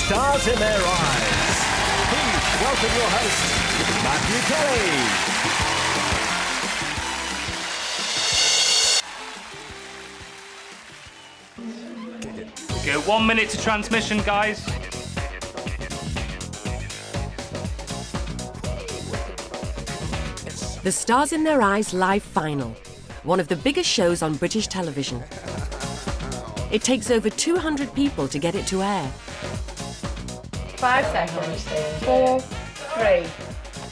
Stars in Their Eyes. Please welcome your host, Matthew Kelly. Go 1 minute to transmission, guys. The Stars in Their Eyes live final, one of the biggest shows on British television. It takes over 200 people to get it to air. 5 seconds. 4, 3,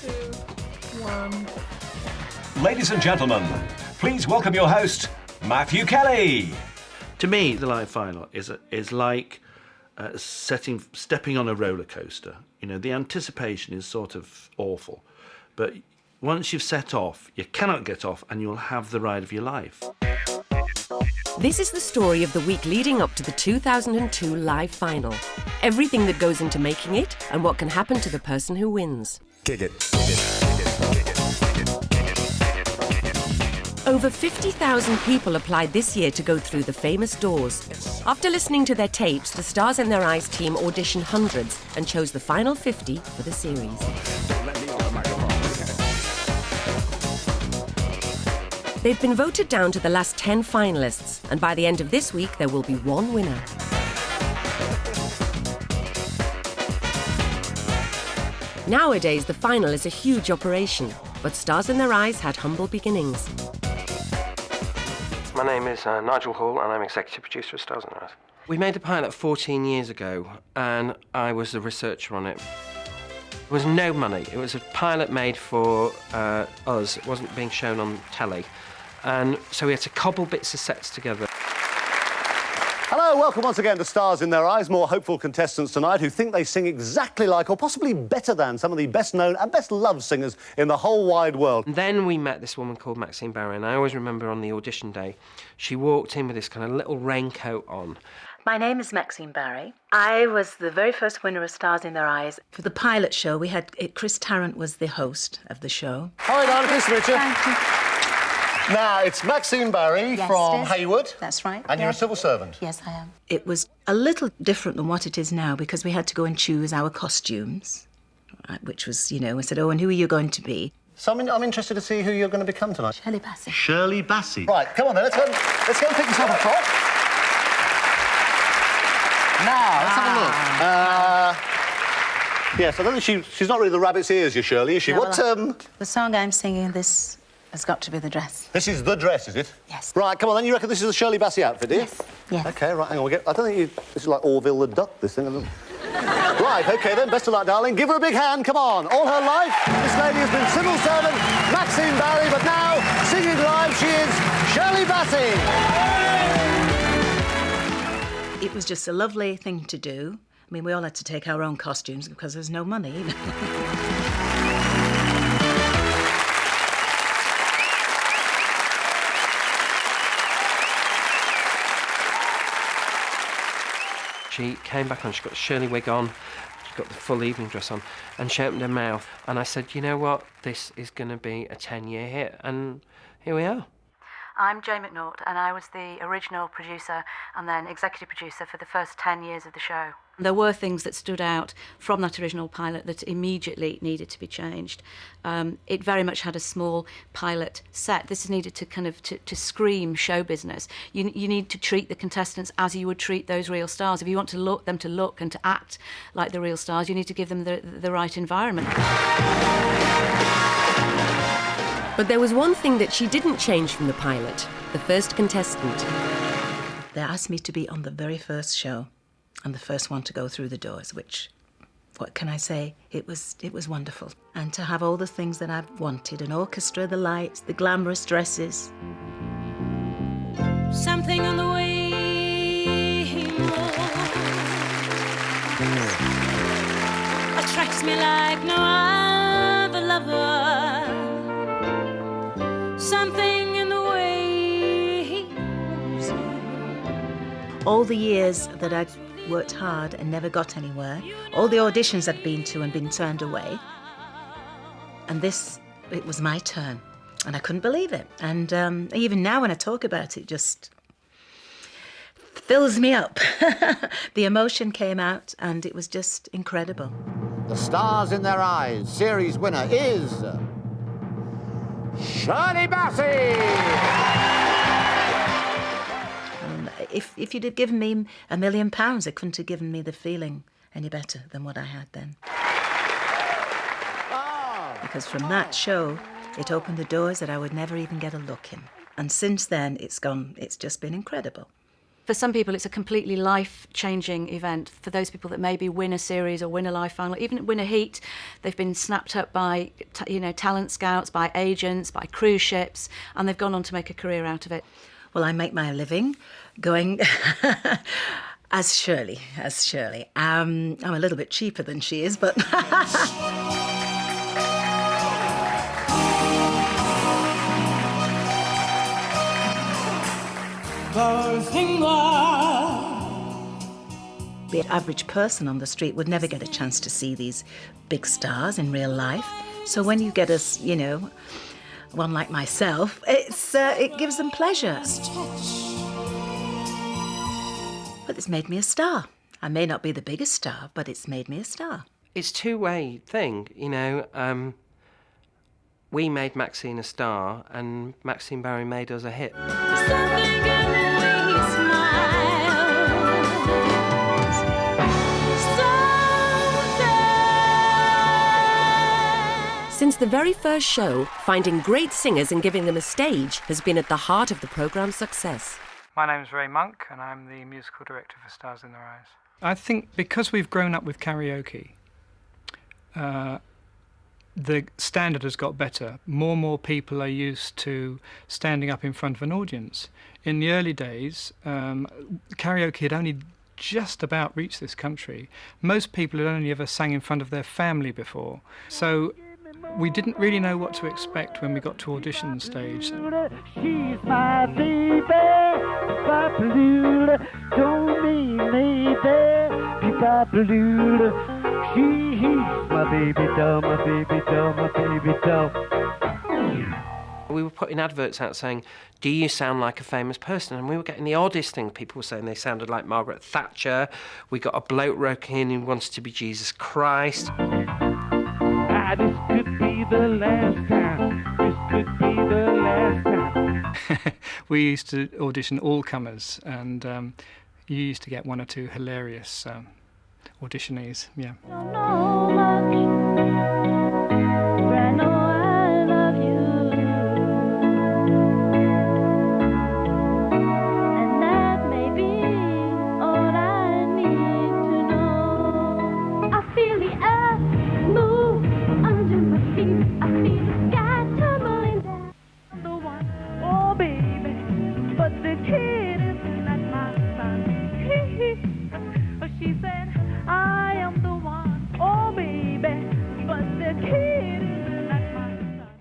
2, 1. Ladies and gentlemen, please welcome your host, Matthew Kelly. To me, the live final is like stepping on a roller coaster. You know, the anticipation is sort of awful, but once you've set off, you cannot get off, and you'll have the ride of your life. This is the story of the week leading up to the 2002 live final. Everything that goes into making it and what can happen to the person who wins. Over 50,000 people applied this year to go through the famous doors. After listening to their tapes, the Stars in Their Eyes team auditioned hundreds and chose the final 50 for the series. They've been voted down to the last 10 finalists, and by the end of this week, there will be one winner. Nowadays, the final is a huge operation, but Stars in Their Eyes had humble beginnings. My name is Nigel Hall, and I'm executive producer of Stars in Their Eyes. We made the pilot 14 years ago, and I was the researcher on it. There was no money. It was a pilot made for us. It wasn't being shown on telly. And so we had to cobble bits of sets together. Hello, welcome once again to Stars in Their Eyes. More hopeful contestants tonight who think they sing exactly like, or possibly better than, some of the best-known and best-loved singers in the whole wide world. And then we met this woman called Maxine Barry, and I always remember on the audition day, she walked in with this kind of little raincoat on. My name is Maxine Barry. I was the very first winner of Stars in Their Eyes. For the pilot show, we had Chris Tarrant was the host of the show. Hi, darling, nice to meet you. Thank you. Now, it's Maxine Barry Yes, from yes. Haywood. That's right. And you're a yes. civil servant. Yes, I am. It was a little different than what it is now because we had to go and choose our costumes, right, which was, you know, we said, oh, and who are you going to be? So I'm interested to see who you're going to become tonight. Shirley Bassey. Shirley Bassey. Right, come on then, let's go and pick yourself a frock. Now, let's have a look. Yes, I don't think she's not really the rabbit's ears, your Shirley, is she? No, What, The song I'm singing, this has got to be the dress. This is the dress, is it? Yes. Right, come on then, you reckon this is the Shirley Bassey outfit, do you? Yes, yes. OK, right, hang on, I don't think this is like Orville the Duck, this thing. Right, OK then, best of luck, darling. Give her a big hand, come on. All her life, this lady has been civil servant Maxine Barry, but now, singing live, she is Shirley Bassey. It was just a lovely thing to do. I mean, we all had to take our own costumes because there's no money. She came back on, she got the Shirley wig on, she got the full evening dress on, and she opened her mouth. And I said, you know what, this is going to be a 10-year hit. And here we are. I'm Jane McNaught, and I was the original producer and then executive producer for the first 10 years of the show. There were things that stood out from that original pilot that immediately needed to be changed. It very much had a small pilot set. This is needed to kind of to scream show business. You need to treat the contestants as you would treat those real stars. If you want them to look and to act like the real stars, you need to give them the right environment. But there was one thing that she didn't change from the pilot, the first contestant. They asked me to be on the very first show and the first one to go through the doors, which, what can I say? It was wonderful. And to have all the things that I've wanted, an orchestra, the lights, the glamorous dresses. Something on the way he attracts me like no other lover. Something in the way he moves me. All the years that I'd worked hard and never got anywhere, all the auditions I'd been to and been turned away, and it was my turn, and I couldn't believe it. And even now when I talk about it, just fills me up. The emotion came out and it was just incredible. The Stars in Their Eyes series winner is Shirley Bassey! If you'd have given me £1 million, it couldn't have given me the feeling any better than what I had then. Because from that show, it opened the doors that I would never even get a look in. And since then, it's just been incredible. For some people, it's a completely life-changing event. For those people that maybe win a series or win a live final, even win a heat, they've been snapped up by talent scouts, by agents, by cruise ships, and they've gone on to make a career out of it. Well, I make my living going as Shirley. I'm a little bit cheaper than she is, but... The average person on the street would never get a chance to see these big stars in real life. So when you get us, one like myself, it gives them pleasure. But it's made me a star. I may not be the biggest star, but it's made me a star. It's a two-way thing, We made Maxine a star, and Maxine Barry made us a hit. Since the very first show, finding great singers and giving them a stage has been at the heart of the programme's success. My name's Ray Monk, and I'm the musical director for Stars in Their Eyes. I think because we've grown up with karaoke, the standard has got better. More and more people are used to standing up in front of an audience. In the early days, karaoke had only just about reached this country. Most people had only ever sang in front of their family before. So we didn't really know what to expect when we got to audition stage. She's my baby, don't mean she's my baby doll, my baby doll, my baby doll. We were putting adverts out saying, do you sound like a famous person? And we were getting the oddest thing. People were saying they sounded like Margaret Thatcher. We got a bloke rocking in who wanted to be Jesus Christ. This could be the last time. This could be the last time. We used to audition all comers, and you used to get one or two hilarious auditionees, yeah.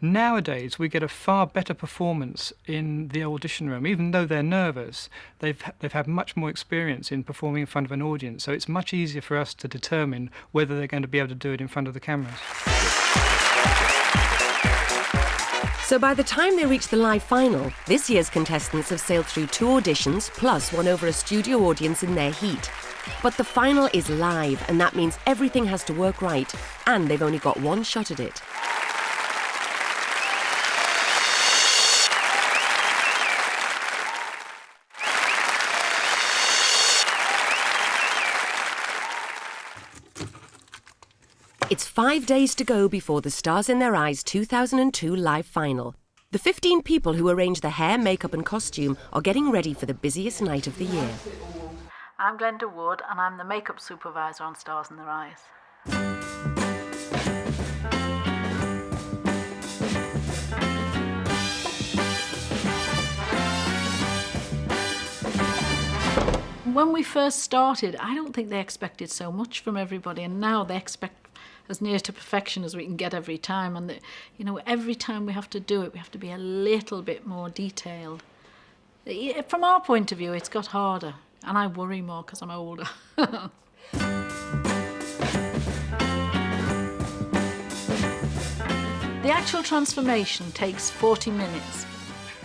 Nowadays, we get a far better performance in the audition room. Even though they're nervous, they've had much more experience in performing in front of an audience, so it's much easier for us to determine whether they're going to be able to do it in front of the cameras. So by the time they reach the live final, this year's contestants have sailed through 2 auditions, plus won over a studio audience in their heat. But the final is live, and that means everything has to work right, and they've only got one shot at it. It's 5 days to go before the Stars in Their Eyes 2002 live final. The 15 people who arrange the hair, makeup and costume are getting ready for the busiest night of the year. I'm Glenda Wood and I'm the makeup supervisor on Stars in Their Eyes. When we first started, I don't think they expected so much from everybody, and now they expect as near to perfection as we can get every time. And every time we have to do it, we have to be a little bit more detailed. From our point of view, it's got harder, and I worry more because I'm older. The actual transformation takes 40 minutes.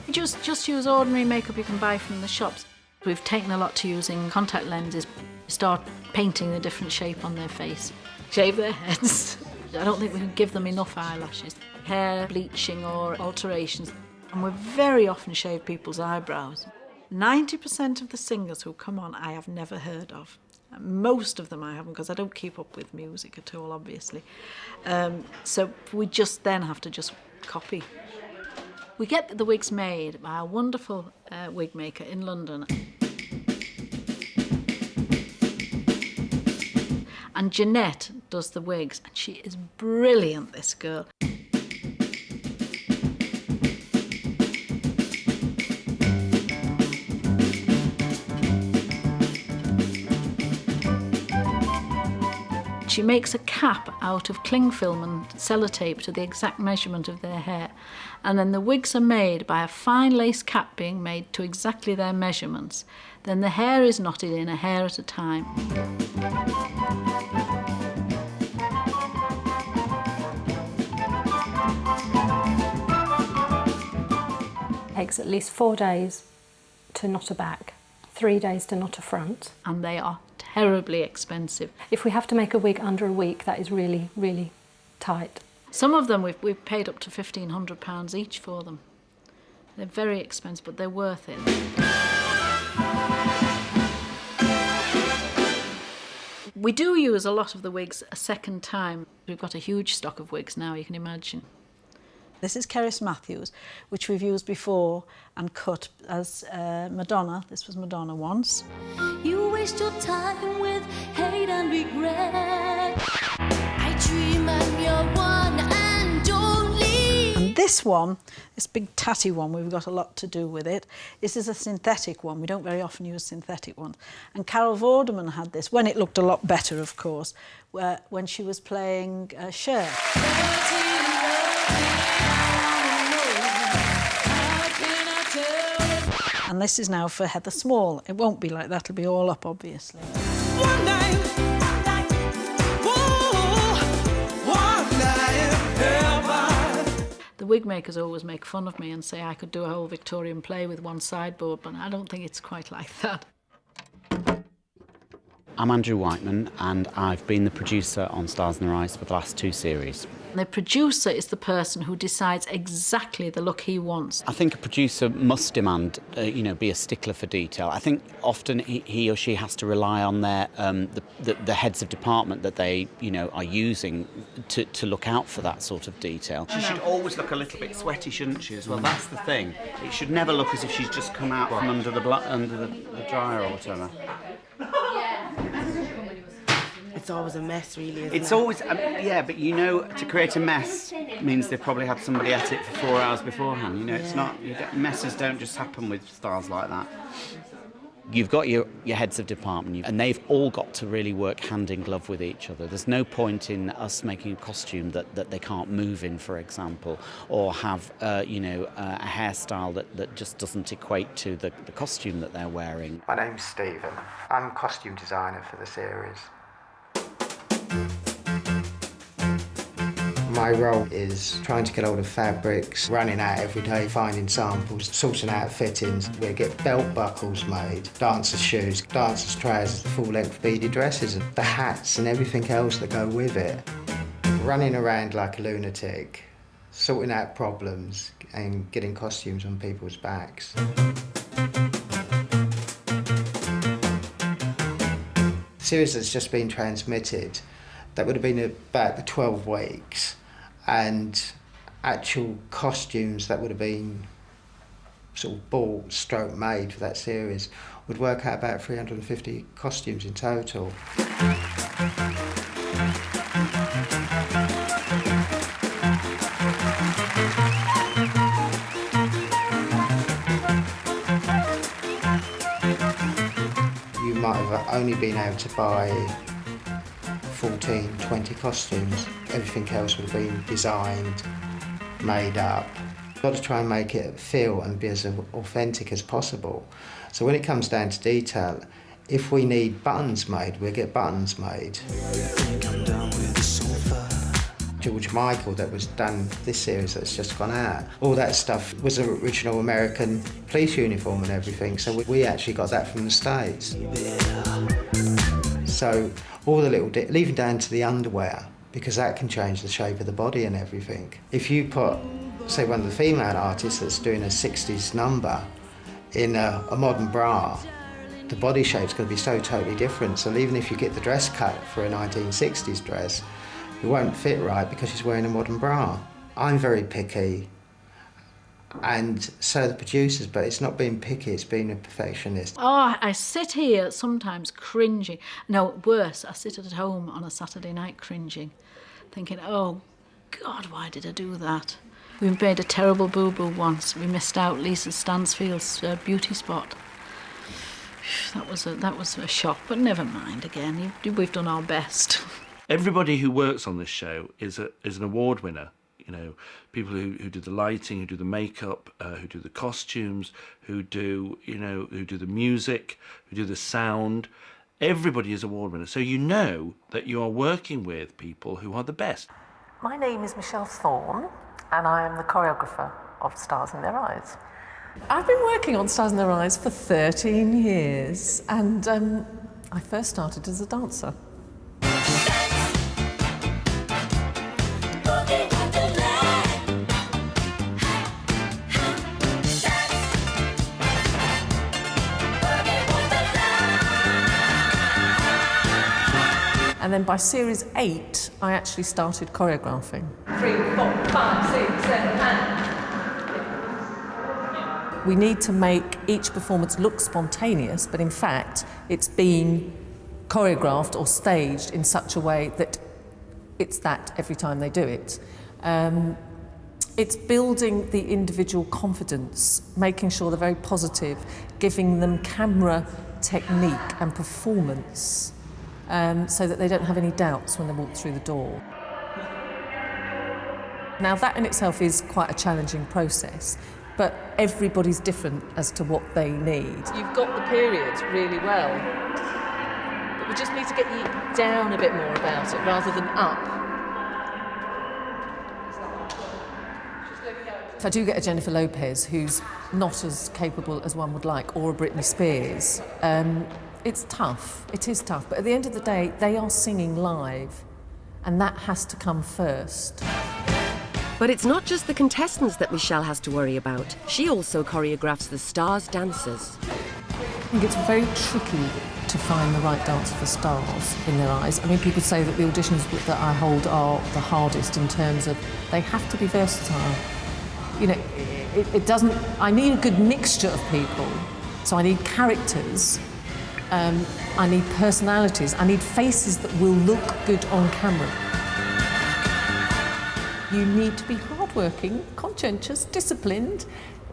You just use ordinary makeup you can buy from the shops. We've taken a lot to using contact lenses. Start painting a different shape on their face. Shave their heads. I don't think we can give them enough eyelashes. Hair bleaching or alterations. And we very often shave people's eyebrows. 90% of the singers who come on I have never heard of. Most of them I haven't, because I don't keep up with music at all, obviously. So we just then have to just copy. We get the wigs made by a wonderful wig maker in London. And Jeanette does the wigs, and she is brilliant, this girl. She makes a cap out of cling film and sellotape to the exact measurement of their hair. And then the wigs are made by a fine lace cap being made to exactly their measurements. Then the hair is knotted in a hair at a time. It takes at least 4 days to knot a back, 3 days to knot a front. And they are terribly expensive. If we have to make a wig under a week, that is really, really tight. Some of them we've paid up to £1,500 each for them. They're very expensive, but they're worth it. We do use a lot of the wigs a second time. We've got a huge stock of wigs now, you can imagine. This is Cerys Matthews, which we've used before and cut as Madonna. This was Madonna once. You waste your time with hate and regret. I dream I'm your one and only. And this one, this big tatty one, we've got a lot to do with it. This is a synthetic one. We don't very often use synthetic ones. And Carol Vorderman had this, when it looked a lot better, of course, when she was playing Cher. And this is now for Heather Small. It won't be like that, it'll be all up, obviously. One night, The wig makers always make fun of me and say I could do a whole Victorian play with one sideboard, but I don't think it's quite like that. I'm Andrew Whiteman, and I've been the producer on Stars in the Rise for the last 2 series. The producer is the person who decides exactly the look he wants. I think a producer must demand, be a stickler for detail. I think often he or she has to rely on their the heads of department that they, are using to look out for that sort of detail. She should always look a little bit sweaty, shouldn't she, as well? That's the thing. It should never look as if she's just come out from under the dryer or whatever. It's always a mess, really, isn't It's it? always, but to create a mess means they've probably had somebody at it for 4 hours beforehand. It's not, messes don't just happen with stars like that. You've got your heads of department, and they've all got to really work hand in glove with each other. There's no point in us making a costume that they can't move in, for example, or have a hairstyle that just doesn't equate to the costume that they're wearing. My name's Stephen. I'm costume designer for the series. My role is trying to get hold of fabrics, running out every day, finding samples, sorting out fittings. We get belt buckles made, dancers' shoes, dancers' trousers, full-length beaded dresses, and the hats and everything else that go with it. Running around like a lunatic, sorting out problems and getting costumes on people's backs. The series that's just been transmitted, that would have been about 12 weeks, and actual costumes that would have been sort of bought, stroke made for that series would work out about 350 costumes in total. You might have only been able to buy 14, 20 costumes. Everything else would have been designed, made up. You've got to try and make it feel and be as authentic as possible. So when it comes down to detail, if we need buttons made, we'll get buttons made. George Michael that was done this series that's just gone out. All that stuff was an original American police uniform and everything, so we actually got that from the States. So all the little, even down to the underwear, because that can change the shape of the body and everything. If you put, say, one of the female artists that's doing a 60s number in a modern bra, the body shape's going to be so totally different. So even if you get the dress cut for a 1960s dress, it won't fit right because she's wearing a modern bra. I'm very picky, and so are the producers, but it's not being picky, it's being a perfectionist. Oh, I sit here sometimes cringing. No, worse, I sit at home on a Saturday night cringing, thinking, oh, God, why did I do that? We made a terrible boo-boo once. We missed out Lisa Stansfield's beauty spot. That was a shock, but never mind again. We've done our best. Everybody who works on this show is an award winner. You know, people who do the lighting, who do the makeup, who do the costumes, who do the music, who do the sound. Everybody is award winner. So you know that you are working with people who are the best. My name is Michelle Thorne, and I am the choreographer of Stars in Their Eyes. I've been working on Stars in Their Eyes for 13 years, and I first started as a dancer. And then by series 8, I actually started choreographing. 3, 4, 5, 6, 7, 8. We need to make each performance look spontaneous, but in fact, it's being choreographed or staged in such a way that it's that every time they do it. It's building the individual confidence, making sure they're very positive, giving them camera technique and performance. So that they don't have any doubts when they walk through the door. Now that in itself is quite a challenging process, but everybody's different as to what they need. You've got the periods really well, but we just need to get you down a bit more about it rather than up. If I do get a Jennifer Lopez who's not as capable as one would like, or a Britney Spears, it's tough, it is tough, but at the end of the day, they are singing live, and that has to come first. But it's not just the contestants that Michelle has to worry about. She also choreographs the Stars dancers. I think it's very tricky to find the right dancer for Stars in Their Eyes. I mean, people say that the auditions that I hold are the hardest in terms of they have to be versatile. You know, it doesn't... I need a good mixture of people, so I need characters. I need personalities. I need faces that will look good on camera. You need to be hardworking, conscientious, disciplined,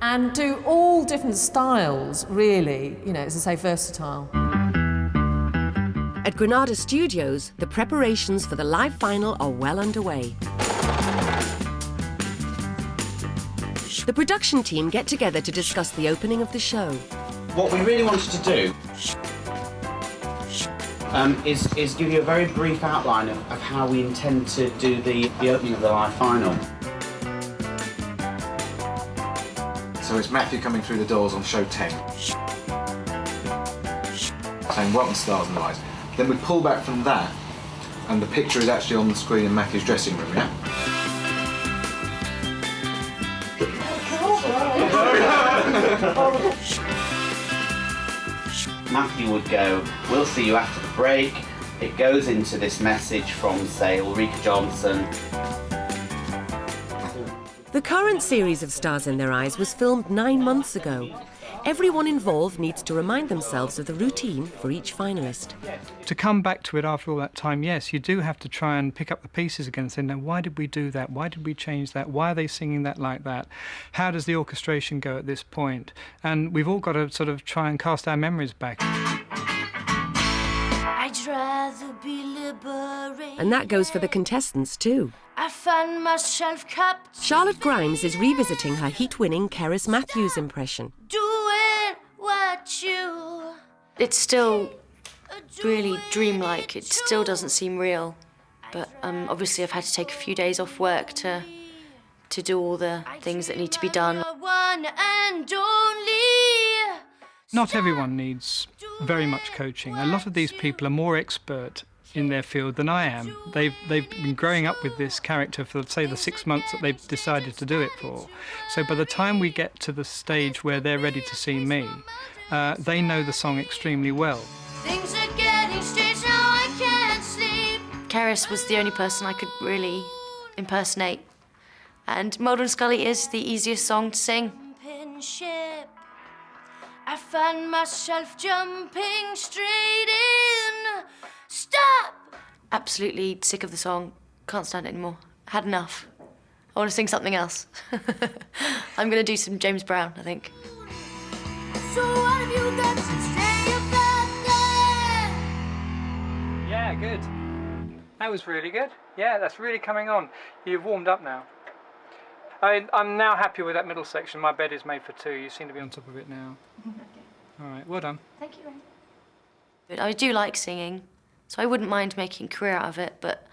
and do all different styles, really. You know, as I say, versatile. At Granada Studios, the preparations for the live final are well underway. The production team get together to discuss the opening of the show. What we really wanted to do is give you a very brief outline of how we intend to do the opening of the live final. So it's Matthew coming through the doors on show 10. Saying, welcome Stars in Their Eyes. Then we pull back from that, and the picture is actually on the screen in Matthew's dressing room, yeah? Matthew would go, we'll see you after the break. It goes into this message from, say, Ulrika Johnson. The current series of Stars in Their Eyes was filmed 9 months ago. Everyone involved needs to remind themselves of the routine for each finalist. To come back to it after all that time, yes, you do have to try and pick up the pieces again and say, now, why did we do that? Why did we change that? Why are they singing that like that? How does the orchestration go at this point? And we've all got to sort of try and cast our memories back. I'd rather be liberated. And that goes for the contestants too. I find myself captured. Charlotte Grimes is revisiting her heat-winning Keris Matthews impression. Doing what you... It's still really dreamlike. It still doesn't seem real. But obviously I've had to take a few days off work to do all the things that need to be done. One and only. Not everyone needs very much coaching. A lot of these people are more expert in their field than I am. They've been growing up with this character for, say, the 6 months that they've decided to do it for. So by the time we get to the stage where they're ready to see me, they know the song extremely well. Things are getting strange now, I can't sleep. Keris was the only person I could really impersonate. And Mulder and Scully is the easiest song to sing. Ship. I find myself jumping straight in. Stop! Absolutely sick of the song. Can't stand it anymore. Had enough. I want to sing something else. I'm going to do some James Brown, I think. So what have you got to say about that? Yeah, good. That was really good. Yeah, that's really coming on. You've warmed up now. I'm now happy with that middle section. My bed is made for two. You seem to be on top of it now. All right, well done. Thank you, Ray. I do like singing, so I wouldn't mind making a career out of it, but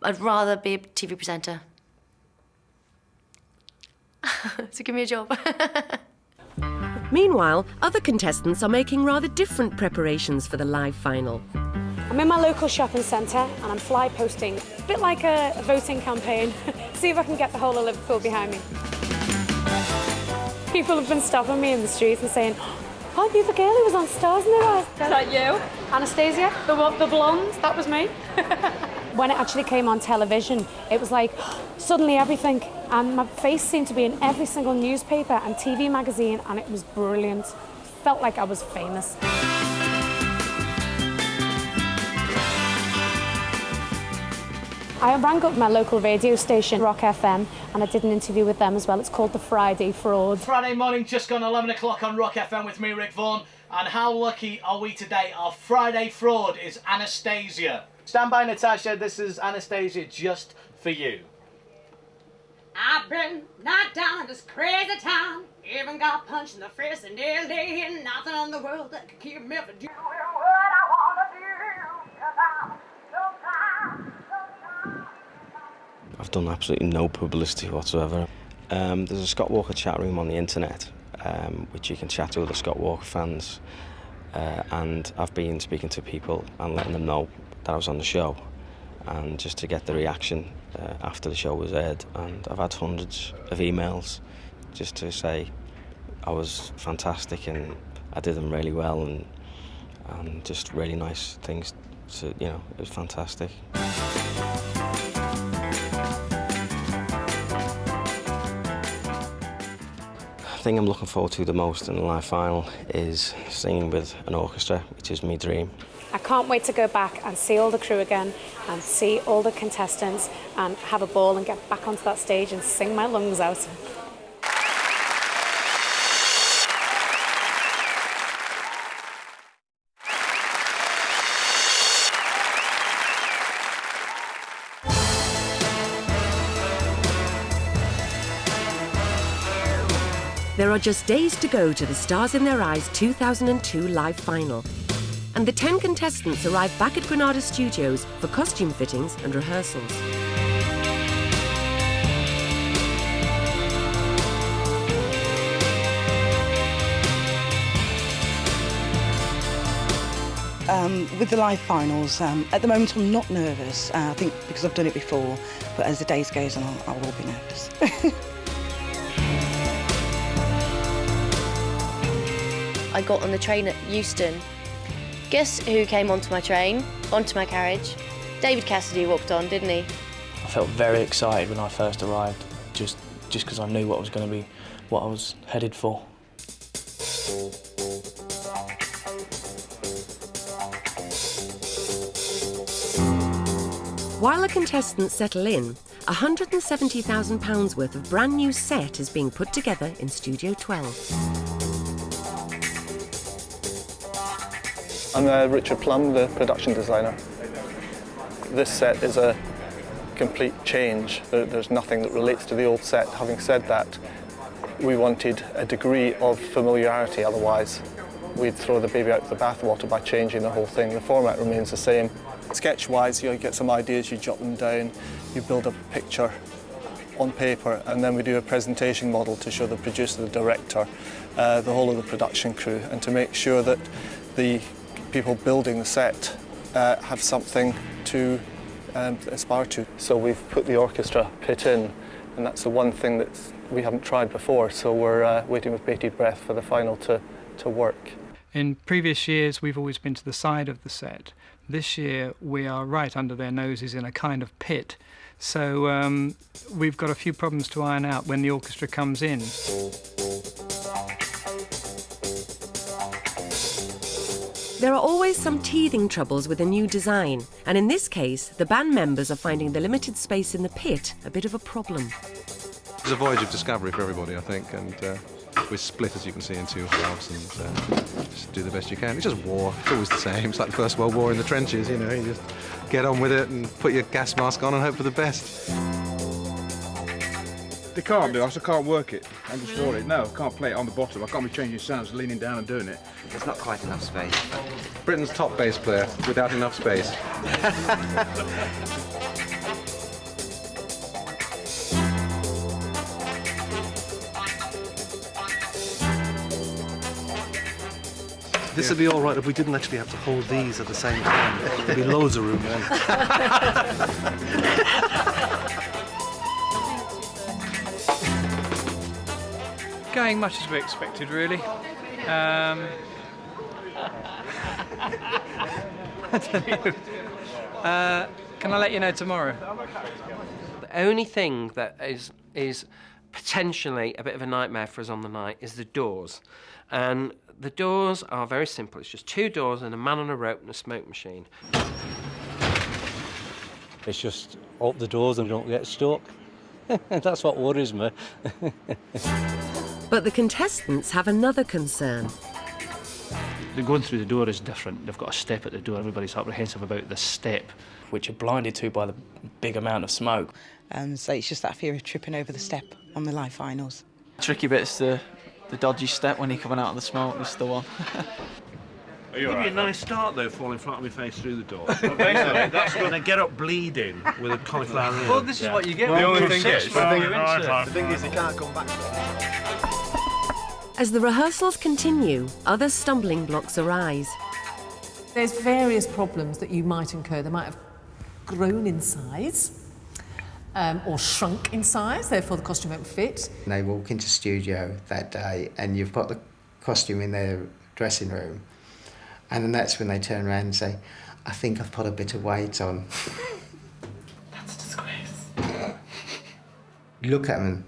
I'd rather be a TV presenter. So give me a job. Meanwhile, other contestants are making rather different preparations for the live final. I'm in my local shopping centre and I'm fly posting, a bit like a voting campaign. See if I can get the whole of Liverpool behind me. People have been stopping me in the streets and saying, "Oh, you the girl who was on Stars in Their Eyes?" Is that you? Anastasia? The blonde? That was me. When it actually came on television, it was like, suddenly everything. And my face seemed to be in every single newspaper and TV magazine, and it was brilliant. Felt like I was famous. I rang up my local radio station, Rock FM, and I did an interview with them as well. It's called The Friday Fraud. Friday morning, just gone 11 o'clock on Rock FM with me, Rick Vaughan. And how lucky are we today? Our Friday Fraud is Anastasia. Stand by, Natasha. This is Anastasia just for you. I've been knocked down in this crazy town. Even got punched in the face and nearly ain't nothing in the world that can keep me from doing what I wanna do. 'Cause I'm I've done absolutely no publicity whatsoever. There's a Scott Walker chat room on the internet, which you can chat to other Scott Walker fans. And I've been speaking to people and letting them know that I was on the show, and just to get the reaction after the show was aired. And I've had hundreds of emails just to say I was fantastic and I did them really well, and just really nice things. So, you know, it was fantastic. The thing I'm looking forward to the most in the live final is singing with an orchestra, which is my dream. I can't wait to go back and see all the crew again and see all the contestants and have a ball and get back onto that stage and sing my lungs out. There are just days to go to the Stars in Their Eyes 2002 live final. And the 10 contestants arrive back at Granada Studios for costume fittings and rehearsals. With the live finals, at the moment I'm not nervous, I think because I've done it before, but as the days goes on I will be nervous. I got on the train at Euston. Guess who came onto my train, onto my carriage? David Cassidy walked on, didn't he? I felt very excited when I first arrived, just because I knew what was going to be, what I was headed for. While the contestants settle in, £170,000 worth of brand new set is being put together in Studio 12. I'm Richard Plum, the production designer. This set is a complete change. There's nothing that relates to the old set. Having said that, we wanted a degree of familiarity, otherwise we'd throw the baby out with the bathwater by changing the whole thing. The format remains the same, Sketch-wise, you get some ideas, you jot them down, you build up a picture on paper, and then we do a presentation model to show the producer, the director, the whole of the production crew, and to make sure that the people building the set have something to aspire to. So we've put the orchestra pit in, and that's the one thing that we haven't tried before, so we're waiting with bated breath for the final to work. In previous years, we've always been to the side of the set. This year, we are right under their noses in a kind of pit. So we've got a few problems to iron out when the orchestra comes in. There are always some teething troubles with a new design, and in this case, the band members are finding the limited space in the pit a bit of a problem. It's a voyage of discovery for everybody, I think, and we're split, as you can see, in two halves, and just do the best you can. It's just war. It's always the same. It's like the First World War in the trenches, you know. You just get on with it and put your gas mask on and hope for the best. They can't do it. I just can't work it and destroy it. No, I can't play it on the bottom. I can't be changing sounds, leaning down and doing it. There's not quite enough space. Britain's top bass player without enough space. This would be all right if we didn't actually have to hold these at the same time. There'd be loads of room then. Going much as we expected, really. I don't know. Can I let you know tomorrow? The only thing that is potentially a bit of a nightmare for us on the night is the doors. And the doors are very simple. It's just two doors and a man on a rope and a smoke machine. It's just open the doors and don't get stuck. That's what worries me. But the contestants have another concern. Going through the door is different. They've got a step at the door. Everybody's apprehensive about the step. Which you're blinded to by the big amount of smoke. So it's just that fear of tripping over the step on the live finals. Tricky bit's the dodgy step when you're coming out of the smoke. This is the one. It'd be a nice start though, falling flat on my face through the door. Basically, that's going to get up bleeding with a cauliflower ear. Well, this is what you get. The only thing is, the thing is, you can't come back. As the rehearsals continue, other stumbling blocks arise. There's various problems that you might incur. They might have grown in size or shrunk in size, therefore the costume won't fit. They walk into studio that day and you've got the costume in their dressing room, and then that's when they turn around and say, I think I've put a bit of weight on. That's a disgrace. You look at them and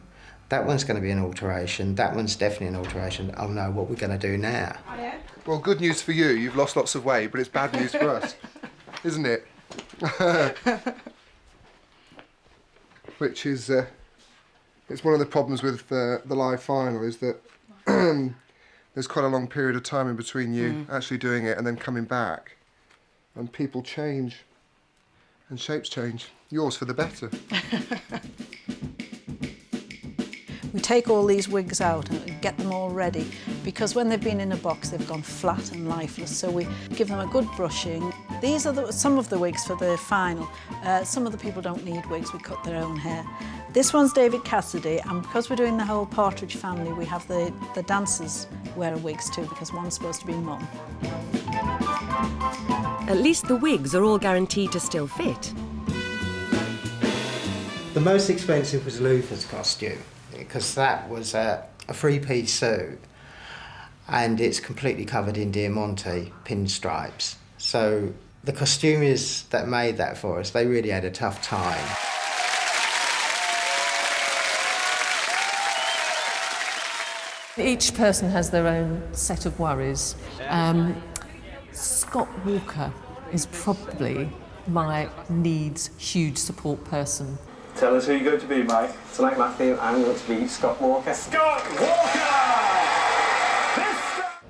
that one's going to be an alteration, that one's definitely an alteration. Oh no, what are we going to do now? Well, good news for you, you've lost lots of weight, but it's bad news for us, isn't it? Which is, it's one of the problems with the live final, is that there's quite a long period of time in between you actually doing it and then coming back. And people change, and shapes change. Yours for the better. We take all these wigs out and get them all ready, because when they've been in a box they've gone flat and lifeless, so we give them a good brushing. These are some of the wigs for the final. Some of the people don't need wigs, we cut their own hair. This one's David Cassidy, and because we're doing the whole Partridge family, we have the dancers wear wigs too, because one's supposed to be mum. At least the wigs are all guaranteed to still fit. The most expensive was Luther's costume, because that was a three-piece suit and it's completely covered in Diamante pinstripes. So the costumiers that made that for us, they really had a tough time. Each person has their own set of worries. Scott Walker is probably my needs huge support person. Tell us who you're going to be, Mike. Tonight, Matthew, I'm going to be Scott Walker. Scott Walker!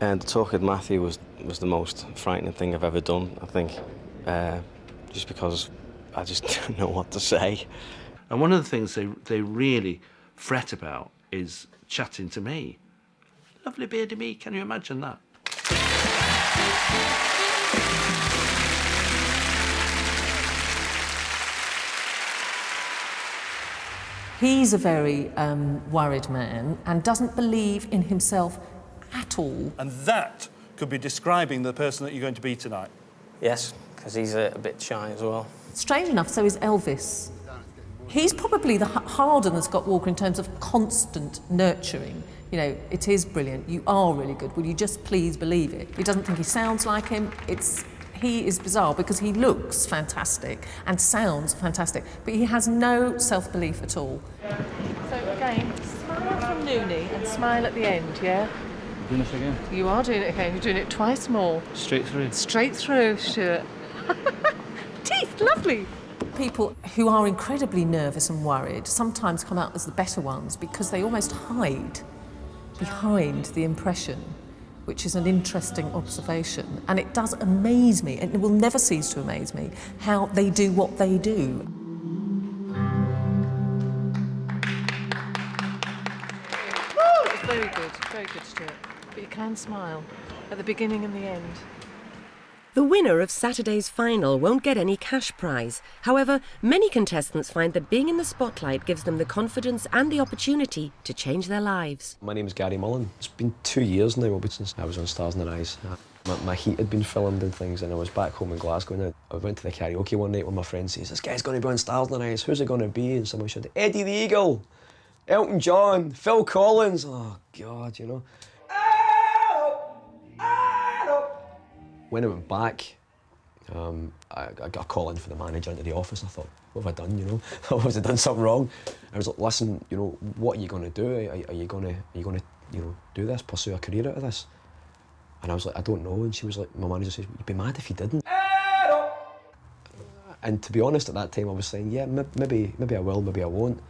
And the talk with Matthew was the most frightening thing I've ever done, I think, just because I just didn't know what to say. And one of the things they really fret about is chatting to me. Lovely beardy me, can you imagine that? He's a very worried man and doesn't believe in himself at all. And that could be describing the person that you're going to be tonight. Yes, because he's a bit shy as well. Strange enough, so is Elvis. He's probably the harder than Scott Walker in terms of constant nurturing. You know, it is brilliant. You are really good. Will you just please believe it? He doesn't think he sounds like him. He is bizarre because he looks fantastic and sounds fantastic, but he has no self-belief at all. So again, smile from Noonie and smile at the end, yeah? Doing this again. You are doing it again. You're doing it twice more. Straight through. Straight through, sure. Teeth, lovely. People who are incredibly nervous and worried sometimes come out as the better ones because they almost hide behind the impression, which is an interesting observation. And it does amaze me, and it will never cease to amaze me, how they do what they do. It's very good, Stuart. But you can smile at the beginning and the end. The winner of Saturday's final won't get any cash prize. However, many contestants find that being in the spotlight gives them the confidence and the opportunity to change their lives. My name is Gary Mullen. It's been 2 years now since I was on Stars in the Rise. My heat had been filmed and things, and I was back home in Glasgow now. I went to the karaoke one night with my friend, says, "This guy's going to be on Stars in the Rise, who's it going to be?" And someone said, "Eddie the Eagle, Elton John, Phil Collins." Oh, God, you know. When I went back, I got a call in for the manager into the office. I thought, what have I done, you know? Have I done something wrong? I was like, listen, you know, what are you going to do? Are you going to, you know, do this, pursue a career out of this? And I was like, I don't know. And she was like, my manager says, you'd be mad if you didn't. And to be honest, at that time, I was saying, yeah, maybe I will, maybe I won't.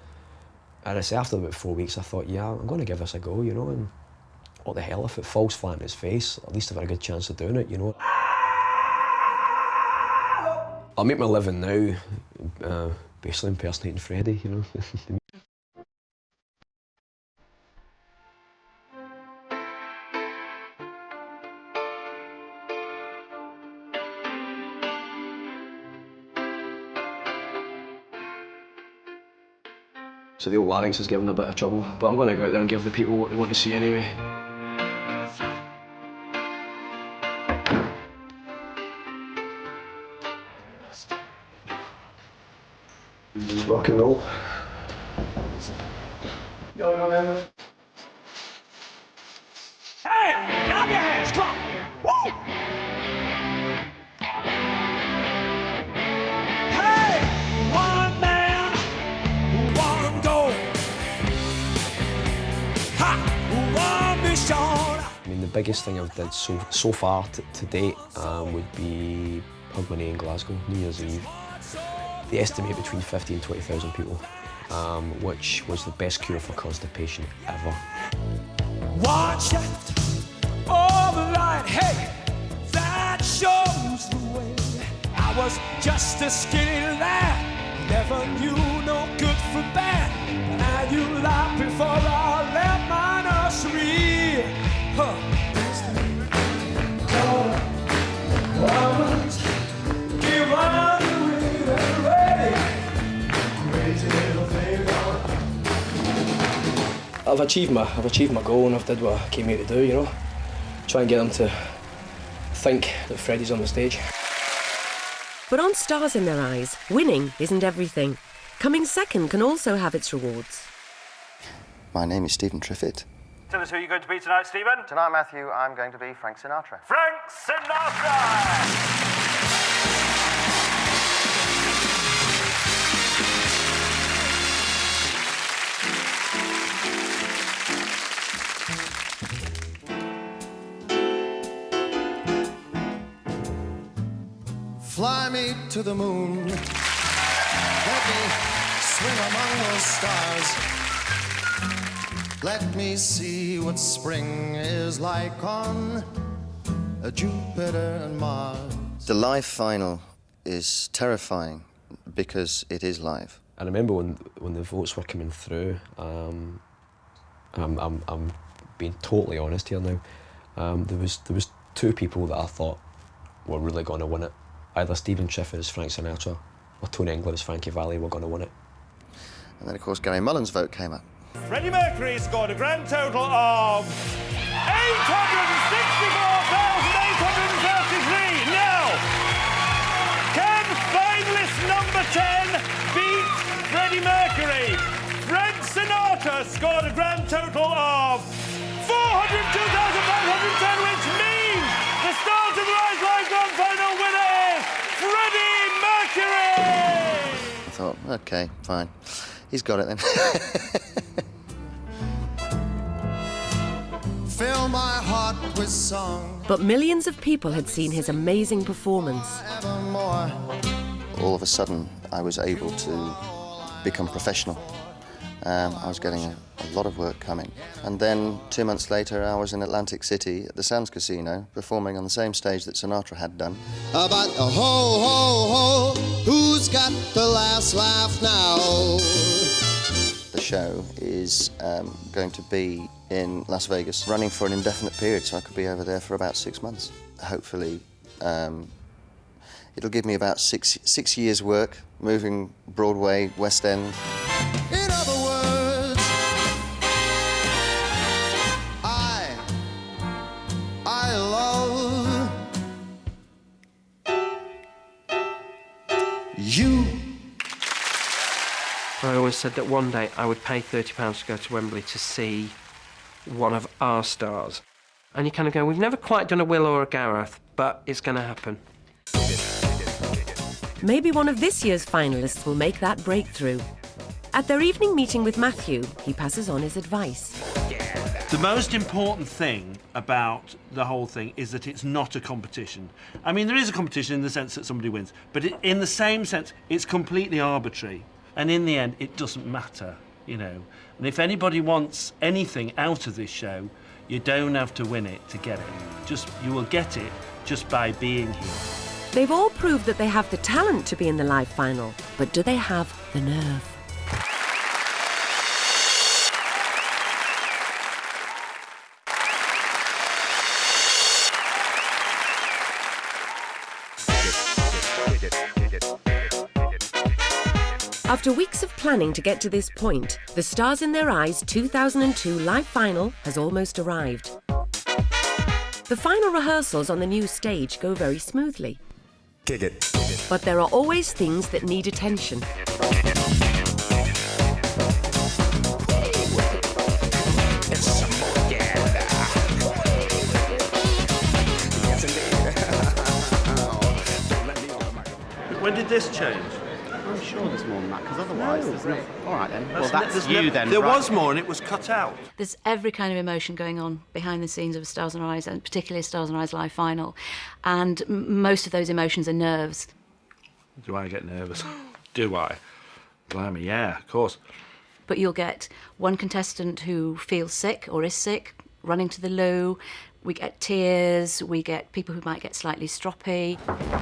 And I say, after about 4 weeks, I thought, yeah, I'm going to give this a go, you know, and what the hell, if it falls flat in his face, at least I've got a good chance of doing it, you know. I make my living now, basically impersonating Freddie, you know. So the old larynx is giving a bit of trouble, but I'm going to go out there and give the people what they want to see anyway. Rock and roll. Go. Hey, clap your hands, clap. Woo! Hey, one man, one goal. Ha, one mission. I mean, the biggest thing I've did so far to date would be Hogmanay in Glasgow, New Year's Eve. They estimate between 50 and 20,000 people, which was the best cure for constipation ever. Watch all the light, hey, that shows the way. I was just a skinny lad, never knew no good from bad. Now you laugh before I left my nursery. Give on. I've achieved my goal, and I've did what I came here to do, you know. Try and get them to think that Freddie's on the stage. But on Stars in Their Eyes, winning isn't everything. Coming second can also have its rewards. My name is Stephen Triffitt. Tell us who you're going to be tonight, Stephen. Tonight, Matthew, I'm going to be Frank Sinatra. Frank Sinatra! Fly me to the moon. Let me swim among those stars. Let me see what spring is like on Jupiter and Mars. The live final is terrifying because it is live. I remember when the votes were coming through, I'm being totally honest here now, there was two people that I thought were really going to win it. Either Stephen Triffitt as Frank Sinatra or Tony England as Frankie Valli were going to win it. And then, of course, Gary Mullen's vote came up. Freddie Mercury scored a grand total of 864,833. Now, can finalist number 10 beat Freddie Mercury? Fred Sinatra scored a grand total of 402,510, which means the Stars of the Rise Live Grand Final winner is Freddie Mercury! I thought, OK, fine. He's got it then. Fill my heart with song. But millions of people had seen his amazing performance. All of a sudden, I was able to become professional. I was getting a lot of work coming. And then 2 months later, I was in Atlantic City at the Sands Casino, performing on the same stage that Sinatra had done. But ho, ho, ho, who's got the last laugh now? The show is going to be in Las Vegas, running for an indefinite period, so I could be over there for about 6 months. Hopefully, it'll give me about six years' work, moving Broadway, West End. In other words, I love you. I always said that one day I would pay £30 to go to Wembley to see one of our stars. And you kind of go, we've never quite done a Will or a Gareth, but it's going to happen. Maybe one of this year's finalists will make that breakthrough. At their evening meeting with Matthew, he passes on his advice. The most important thing about the whole thing is that it's not a competition. I mean, there is a competition in the sense that somebody wins, but in the same sense, it's completely arbitrary. And in the end, it doesn't matter, you know. And if anybody wants anything out of this show, you don't have to win it to get it. You will get it just by being here. They've all proved that they have the talent to be in the live final, but do they have the nerve? After weeks of planning to get to this point, the Stars in Their Eyes 2002 live final has almost arrived. The final rehearsals on the new stage go very smoothly. Kick it. But there are always things that need attention. When did this change? I'm sure there's more than that, because otherwise there's no... All right then, well that's you then. There right. was more and it was cut out. There's every kind of emotion going on behind the scenes of Stars in Our Eyes, and particularly Stars in Our Eyes live final. And most of those emotions are nerves. Do I get nervous? Do I? Blimey, yeah, of course. But you'll get one contestant who feels sick or is sick, running to the loo. We get tears, we get people who might get slightly stroppy.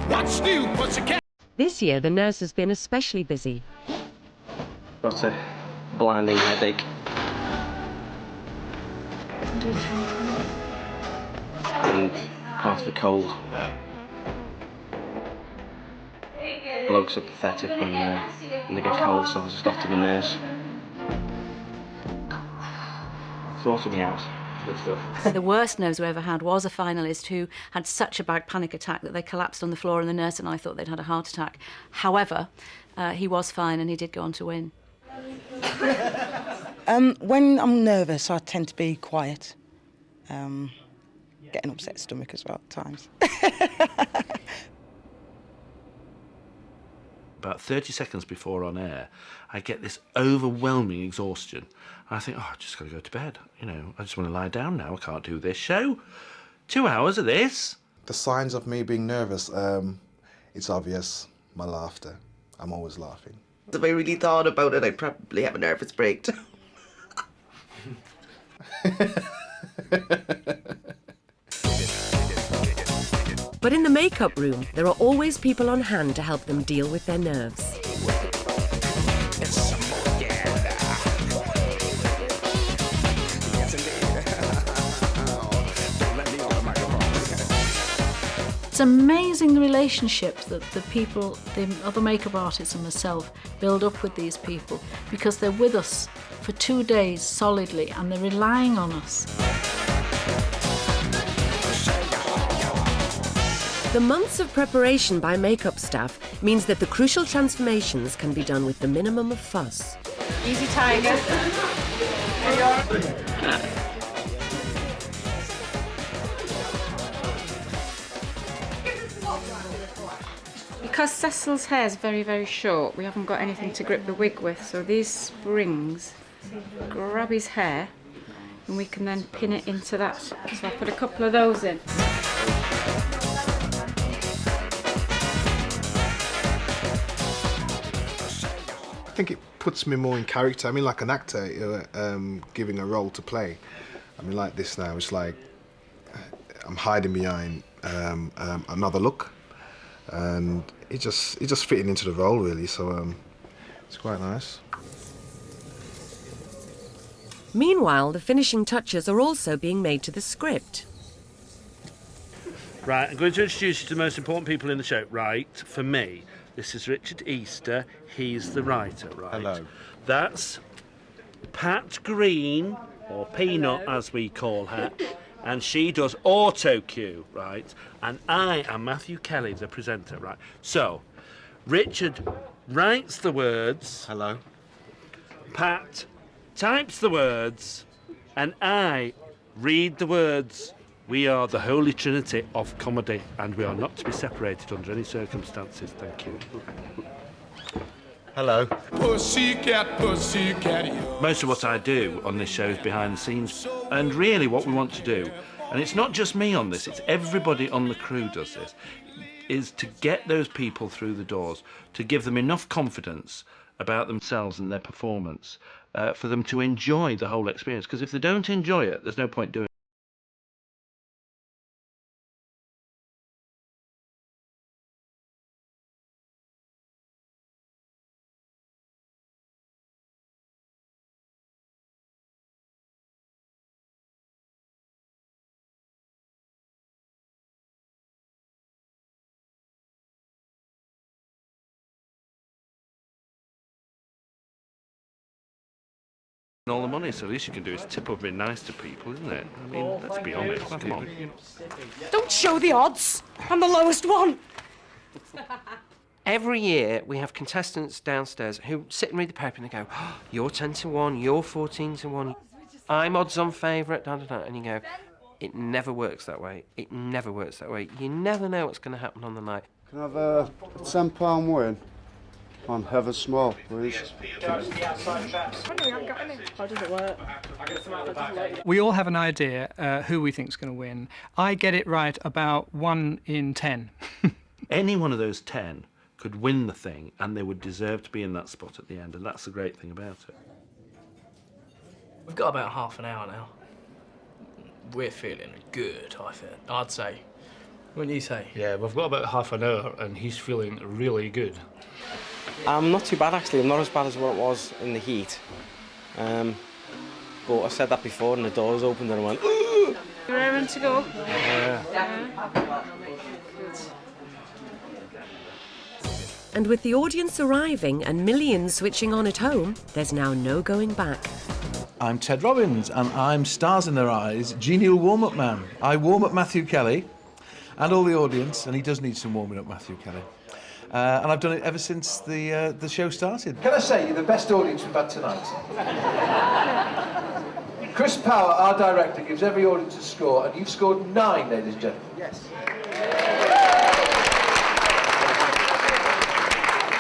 What's new, pussycat? This year, the nurse has been especially busy. Got a blinding headache. And part of a cold. Blokes are pathetic when they get cold, so I just got to the nurse. Sorted me out. Good stuff. The worst nerves we ever had was a finalist who had such a bad panic attack that they collapsed on the floor, and the nurse and I thought they'd had a heart attack. However, he was fine and he did go on to win. When I'm nervous, I tend to be quiet. Get an upset stomach as well at times. About 30 seconds before on air, I get this overwhelming exhaustion. I think, I just got to go to bed. You know, I just want to lie down now. I can't do this show. 2 hours of this. The signs of me being nervous, it's obvious. My laughter. I'm always laughing. If I really thought about it, I'd probably have a nervous breakdown. But in the makeup room, there are always people on hand to help them deal with their nerves. It's amazing the relationship that the people, the other makeup artists and myself, build up with these people because they're with us for 2 days solidly and they're relying on us. The months of preparation by makeup staff means that the crucial transformations can be done with the minimum of fuss. Easy, Tiger. Because Cecil's hair is very, very short, we haven't got anything to grip the wig with, so these springs grab his hair and we can then pin it into that. So I put a couple of those in. I think it puts me more in character. I mean, like an actor, giving a role to play. I mean, like this now, it's like I'm hiding behind another look, and it just fitting into the role really. So it's quite nice. Meanwhile, the finishing touches are also being made to the script. Right, I'm going to introduce you to the most important people in the show. Right, for me, this is Richard Easter. He's the writer, right? Hello. That's Pat Green, or Peanut as we call her, and she does auto cue, right? And I am Matthew Kelly, the presenter, right? So, Richard writes the words. Hello. Pat types the words, and I read the words. We are the Holy Trinity of comedy, and we are not to be separated under any circumstances. Thank you. Hello. Pussycat, pussycat. Most of what I do on this show is behind the scenes, and really what we want to do, and it's not just me on this, it's everybody on the crew does this, is to get those people through the doors, to give them enough confidence about themselves and their performance for them to enjoy the whole experience. Because if they don't enjoy it, there's no point doing it. All the money, so at least you can do is tip up being nice to people, isn't it? I mean, let's be honest, come on. Don't show the odds. I'm the lowest one. Every year we have contestants downstairs who sit and read the paper and they go, oh, you're 10 to 1, you're 14 to 1, I'm odds-on favourite, da da da. And you go, it never works that way. It never works that way. You never know what's going to happen on the night. Can I have a £10 win on Heather Small, please? How does it work? We all have an idea who we think is going to win. I get it right about 1 in 10. Any one of those 10 could win the thing, and they would deserve to be in that spot at the end, and that's the great thing about it. We've got about half an hour now. We're feeling good, I'd say. What do you say? Yeah, we've got about half an hour, and he's feeling really good. I'm not too bad, actually. I'm not as bad as what it was in the heat. But I said that before, and the doors opened, and I went, ooh! You're raring to go? Yeah. And with the audience arriving and millions switching on at home, there's now no going back. I'm Ted Robbins, and I'm Stars in Their Eyes, genial warm-up man. I warm up Matthew Kelly and all the audience, and he does need some warming up, Matthew Kelly. And I've done it ever since the show started. Can I say you're the best audience we've had tonight? Chris Power, our director, gives every audience a score, and you've scored 9, ladies and gentlemen. Yes.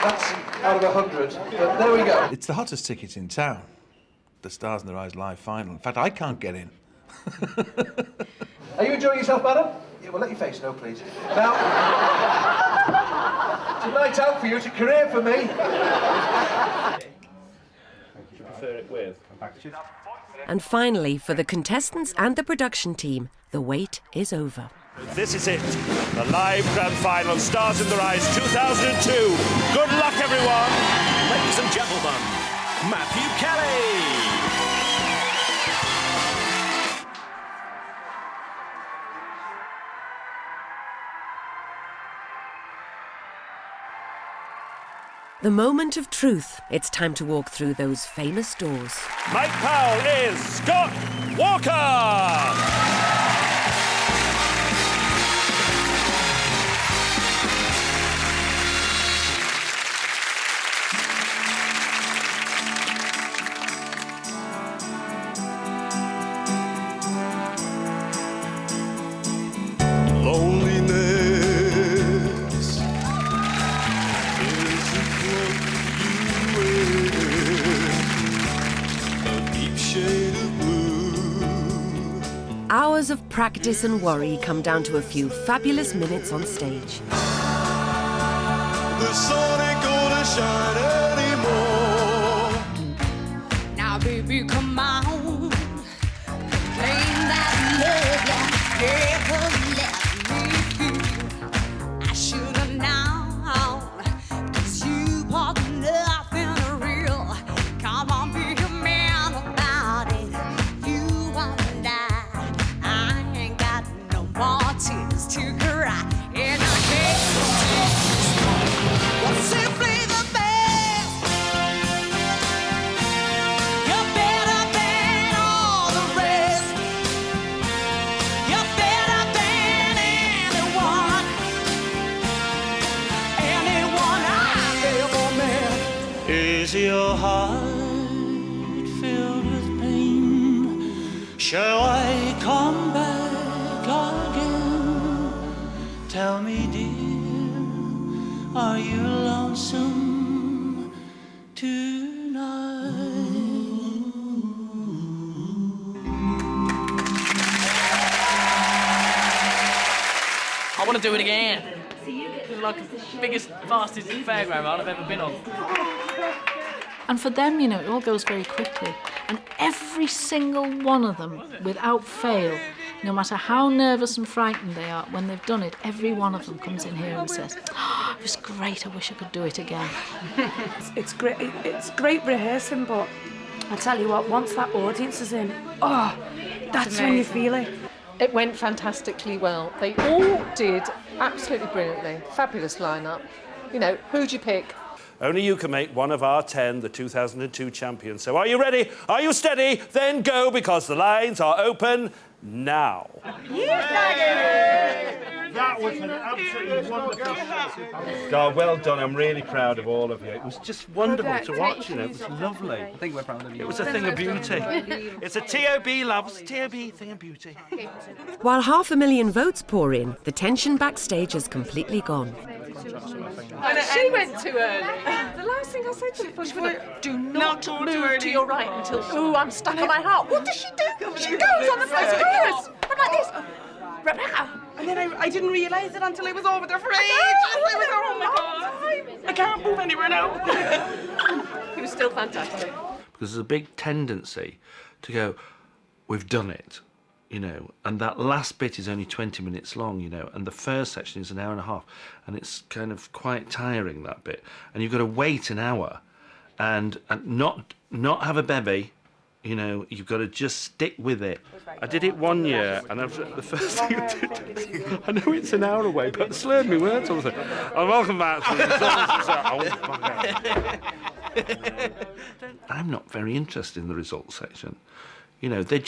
That's out of 100, but there we go. It's the hottest ticket in town, the Stars in Their Eyes live final. In fact, I can't get in. Are you enjoying yourself, madam? Yeah, well, let your face know, please. Now, it's a night out for you, it's a career for me. Do you prefer it with? And finally, for the contestants and the production team, the wait is over. This is it, the live grand final, Stars in Their Eyes 2002. Good luck, everyone. Ladies and gentlemen, Matthew Kelly. The moment of truth. It's time to walk through those famous doors. Mike Powell is Scott Walker. Hours of practice and worry come down to a few fabulous minutes on stage. The sun ain't gonna shine anymore. Now, baby, come on. Claim that love you never let me feel. I should have known, 'cause you brought nothing real. Come on, be a man about it. You and I ain't got no more tears to cry. And I can't simply the best. You're better than all the rest. You're better than anyone I've ever met. Is your heart filled with pain? Shall I come back again? Tell me, dear, are you lonesome tonight? I want to do it again. It's like the biggest, fastest fairground ride I've ever been on. And for them, you know, it all goes very quickly. And every single one of them, without fail, no matter how nervous and frightened they are, when they've done it, every one of them comes in here and says, "Oh, it was great, I wish I could do it again." It's great. It's great rehearsing, but I tell you what, once that audience is in, oh, that's when you feel it. It went fantastically well. They all did absolutely brilliantly. Fabulous lineup. You know, who'd you pick? Only you can make one of our 10 the 2002 champions. So are you ready? Are you steady? Then go, because the lines are open now. That was an absolutely wonderful show. God, well done. I'm really proud of all of you. It was just wonderful to watch, you know. It was lovely. I think we're proud of you. It was a thing of beauty. It's a TOB, loves. TOB, thing of beauty. While 500,000 votes pour in, the tension backstage has completely gone. She went too early. The last thing I said to the She went, do not move to your right until, ooh, I'm stuck on my heart. What does she do? She goes on the first chorus. I'm like this. Rebecca. And then I didn't realise it until it was over there for ages. It was, oh my God. I can't move anywhere now. He was still fantastic. Because there's a big tendency to go, we've done it, you know, and that last bit is only 20 minutes long, you know, and the first section is an hour and a half, and it's kind of quite tiring, that bit, and you've got to wait an hour and not have a bevy. You know, you've got to just stick with it. I did it one year, and the first thing I did, I know it's an hour away, but I slurred my words all the time. Oh, welcome back to the I'm not very interested in the results section. You know, there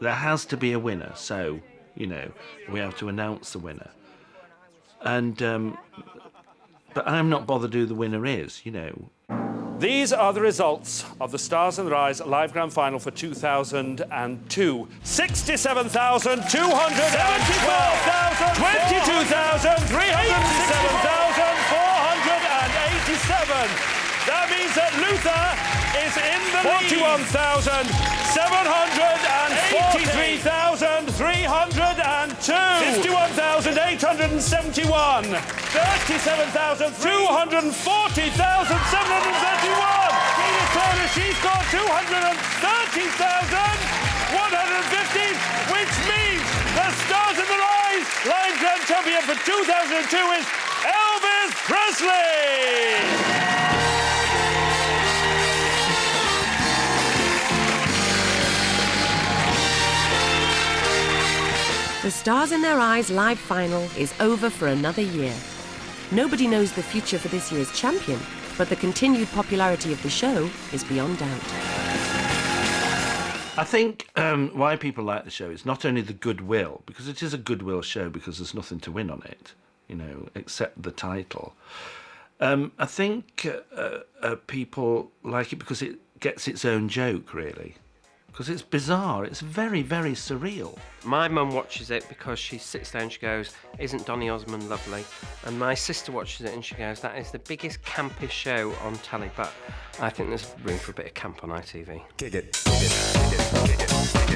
has to be a winner, so, you know, we have to announce the winner. And, but I'm not bothered who the winner is, you know. These are the results of the Stars in the Rise Live Grand Final for 2002. 67,200, 74,000, 22,367,487. That means that Luther is in the lead. 41,783,302. 51,871. 37,240,731. Tina Turner, she scored 230,115, which means the Stars in the Rise Live Grand Champion for 2002 is Elvis Presley. The Stars in Their Eyes live final is over for another year. Nobody knows the future for this year's champion, But the continued popularity of the show is beyond doubt. I think why people like the show is not only the goodwill, because it is a goodwill show because there's nothing to win on it, you know, except the title. I think people like it because it gets its own joke, really. Because it's bizarre, it's very, very surreal. My mum watches it because she sits there and she goes, "Isn't Donny Osmond lovely?" And my sister watches it and she goes, "That is the biggest campest show on telly." But I think there's room for a bit of camp on ITV. Gig it, gig it, gig it, gig it.